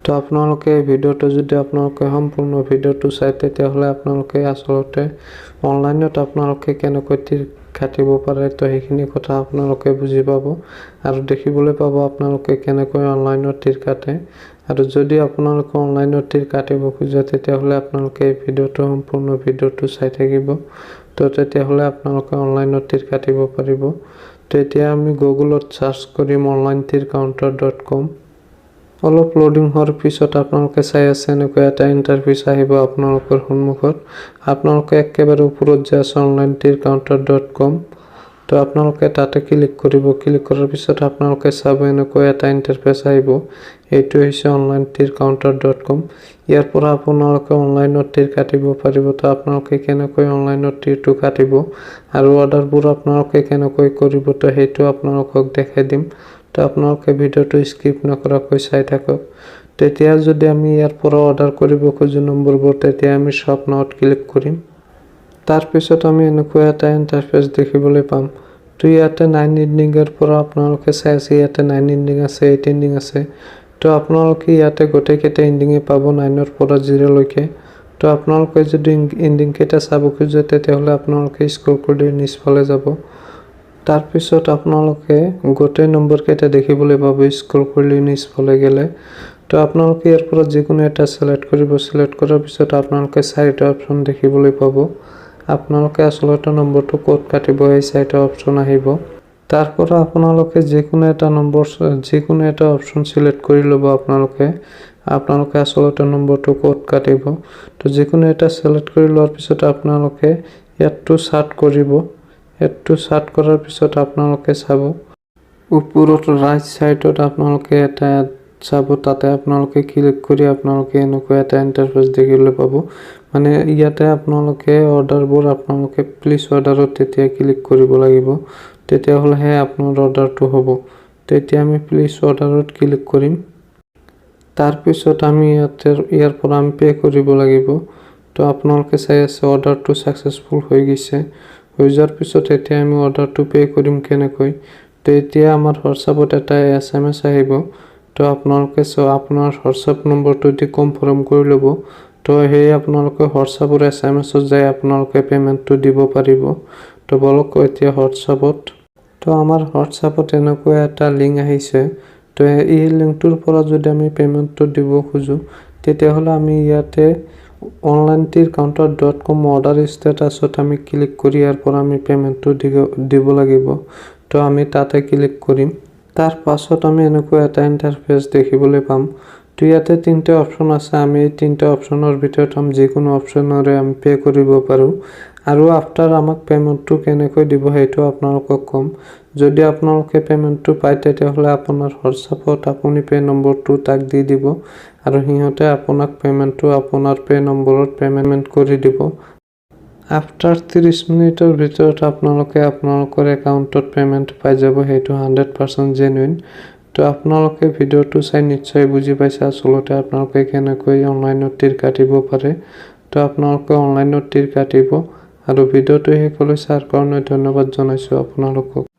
তো আপোনালোকে এই ভিডিঅ'টো যদি আপোনালোকে সম্পূৰ্ণ ভিডিঅ'টো চাই তেতিয়াহ'লে আপোনালোকে আসলতে অনলাইনত আপোনালোকে কেনেকৈ তীৰ কাটিব পাৰে তো সেইখিনি কথা আপোনালোকে বুজি পাব আৰু দেখিবলৈ পাব আপোনালোকে কেনেকৈ অনলাইনত তীৰ কাটে আৰু যদি আপোনালোকে অনলাইনত তীৰ কাটিব খোজে তেতিয়াহ'লে আপোনালোকে এই ভিডিঅ'টো সম্পূৰ্ণ ভিডিঅ'টো চাই থাকিব তো তেতিয়াহ'লে আপোনালোকে অনলাইনত তীৰ কাটিব পাৰিব তো এতিয়া আমি গুগলত সাৰ্চ কৰিম onlinetircounter.com অলপ লোডিং হোৱাৰ পিছত আপোনালোকে চাই আছে এনেকৈ এটা ইন্টাৰফেস আহিব আপোনালোকৰ সন্মুখত আপোনালোকে একেবাৰে ওপৰত যে আছে onlinetircounter.com তো আপোনালোকে তাতে ক্লিক কৰিব ক্লিক কৰাৰ পিছত আপোনালোকে চাব এনেকৈ এটা ইন্টাৰফেস আহিব এইটো হৈছে onlinetircounter.com ইয়াৰ পৰা আপোনালোকে অনলাইনত তীৰ কাটিব পাৰিব তো আপোনালোকে কেনেকৈ অনলাইনত তীৰটো কাটিব আৰু অৰ্ডাৰবোৰ আপোনালোকে কেনেকৈ কৰিব তো হেতু আপোনালোকক দেখাই দিম তো আপোনালোকে ভিডিঅ'টো স্কিপ নকৰাকৈ চাই থাকক তেতিয়া যদি আমি ইয়াৰ পৰা অৰ্ডাৰ কৰিব খোজো নম্বৰবোৰ তেতিয়া আমি শপ নাওত ক্লিক কৰিম তাৰ পিছত আমি এনেকৈ এটা ইন্টাৰফেস দেখিবলৈ পাম তো ইয়াতে 9 এন্ডিংৰ পৰা আপোনালোকে চাই আছে ইয়াতে 9 এন্ডিং আছে 8 এন্ডিং আছে তো আপোনালোকে ইয়াতে গোটেই কেইটা এন্ডিংে পাব 9 ৰ পৰা 0 লৈকে তো আপোনালোকে যদি এন্ডিং কেইটা চাব খোজে তেতিয়াহ'লে আপোনালোকে স্ক্ৰল কৰি নিচফালে যাব তাৰ পিছত আপোনালোকে গোটেই নম্বৰ কেইটা দেখিবলৈ পাব স্ক্ৰল কৰি নিচফালে গেলে তো আপোনালোকে ইয়াৰ পৰা যিকোনো এটা সিলেক্ট কৰিব সিলেক্ট কৰাৰ পিছত আপোনালোকে চাৰিটা অপচন দেখিবলৈ পাব আপোনালোকে আসলতে নম্বৰটো কোড কাটিব এই চাৰিটা অপচন আহিব তাৰ পৰা আপোনালোকে যিকোনো এটা নম্বৰ যিকোনো এটা অপচন সিলেক্ট কৰি লব আপোনালোকে আসলতে নম্বৰটো কোড কাটিব তো যিকোনো এটা সিলেক্ট কৰি লোৱাৰ পিছত আপোনালোকে ইয়াতটো সাৰ্চ কৰিব এটো সাৰ্চ কৰাৰ পিছত আপোনালোকে চাব ওপৰত ৰাইট সাইডত আপোনালোকে এটা চাব তাতে আপোনালোকে ক্লিক কৰি আপোনালোকে এনেকৈ এটা ইন্টাৰফেস দেখিবলৈ পাব মানে ইয়াতে আপোনালোকে অৰ্ডাৰবোৰ আপোনালোকে প্লিজ অৰ্ডাৰত তেতিয়া ক্লিক কৰিব লাগিব তেতিয়া হ'লে আপোনাৰ অৰ্ডাৰটো হ'ব তেতিয়া আমি প্লিজ অৰ্ডাৰত ক্লিক কৰিম তাৰ পিছত আমি ইয়াৰ পৰা আমি পে কৰিব লাগিব তো আপোনালোকে চাই আছে অৰ্ডাৰটো সাকসেসফুল হৈ গৈছে হৈ যোৱাৰ পিছত এতিয়া আমি অৰ্ডাৰটো পে কৰিম কেনেকৈ তো এতিয়া আমাৰ হোৱাটছআপত এটা এসএমএস আহিব তো আপোনালোকে আপোনাৰ হোৱাটছআপ নম্বৰটো দি কনফাৰ্ম কৰি ল'ব তো হেই আপোনালোকে হোৱাটছআপৰ এসএমএসত যাই আপোনালোকে পেমেন্টটো দিব পাৰিব তো বলক এতিয়া হোৱাটছআপত তো আমাৰ হোৱাটছআপত এনেকৈ এটা লিংক আহিছে তো এই লিংকটোৰ পৰা যদি আমি পেমেন্টটো দিব খোজো তেতিয়াহ'লে আমি ইয়াতে onlinetircounter.com অৰ্ডাৰ ষ্টেটাছত আমি ক্লিক কৰি ইয়াৰ পৰা আমি পেমেন্টটো দিব লাগিব তো আমি তাতে ক্লিক কৰিম তাৰ পাছত আমি এনেকৈ এটা ইন্টাৰফেস দেখিবলৈ পাম তো ইয়াতে তিনটা অপচন আছে আমি এই তিনটা অপচনৰ ভিতৰত আমি যিকোনো অপচনৰে আমি পে কৰিব পাৰো আৰু আফটাৰ আমাক পেমেন্টটো কেনেকৈ দিব হেতু আপোনালোকক কম যদি আপোনালোকে পেমেন্টটো পায় তেতিয়াহ'লে আপোনাৰ হোৱাটছআপত আপুনি পে নম্বৰটো তাক দি দিব আৰু হিহঁতে আপোনাক পেমেন্টটো আপোনাৰ পে নম্বৰত পেমেন্ট কৰি দিব আফটাৰ 30 মিনিটৰ ভিতৰত আপোনালোকে আপোনালোকৰ একাউণ্টত পেমেন্ট পাই যাব হেতু 100% জেনুইন তো আপোনালোকে ভিডিঅ'টো চাই নিশ্চয় বুজি পাইছে আসলতে আপোনালোকে কেনেকৈ অনলাইনত তীৰ কাটিব পাৰে তো আপোনালোকে অনলাইনত তীৰ কাটিব আৰু ভিডিঅ'টো শেষলৈ চাৰ কাৰণে ধন্যবাদ জনাইছো আপোনালোকক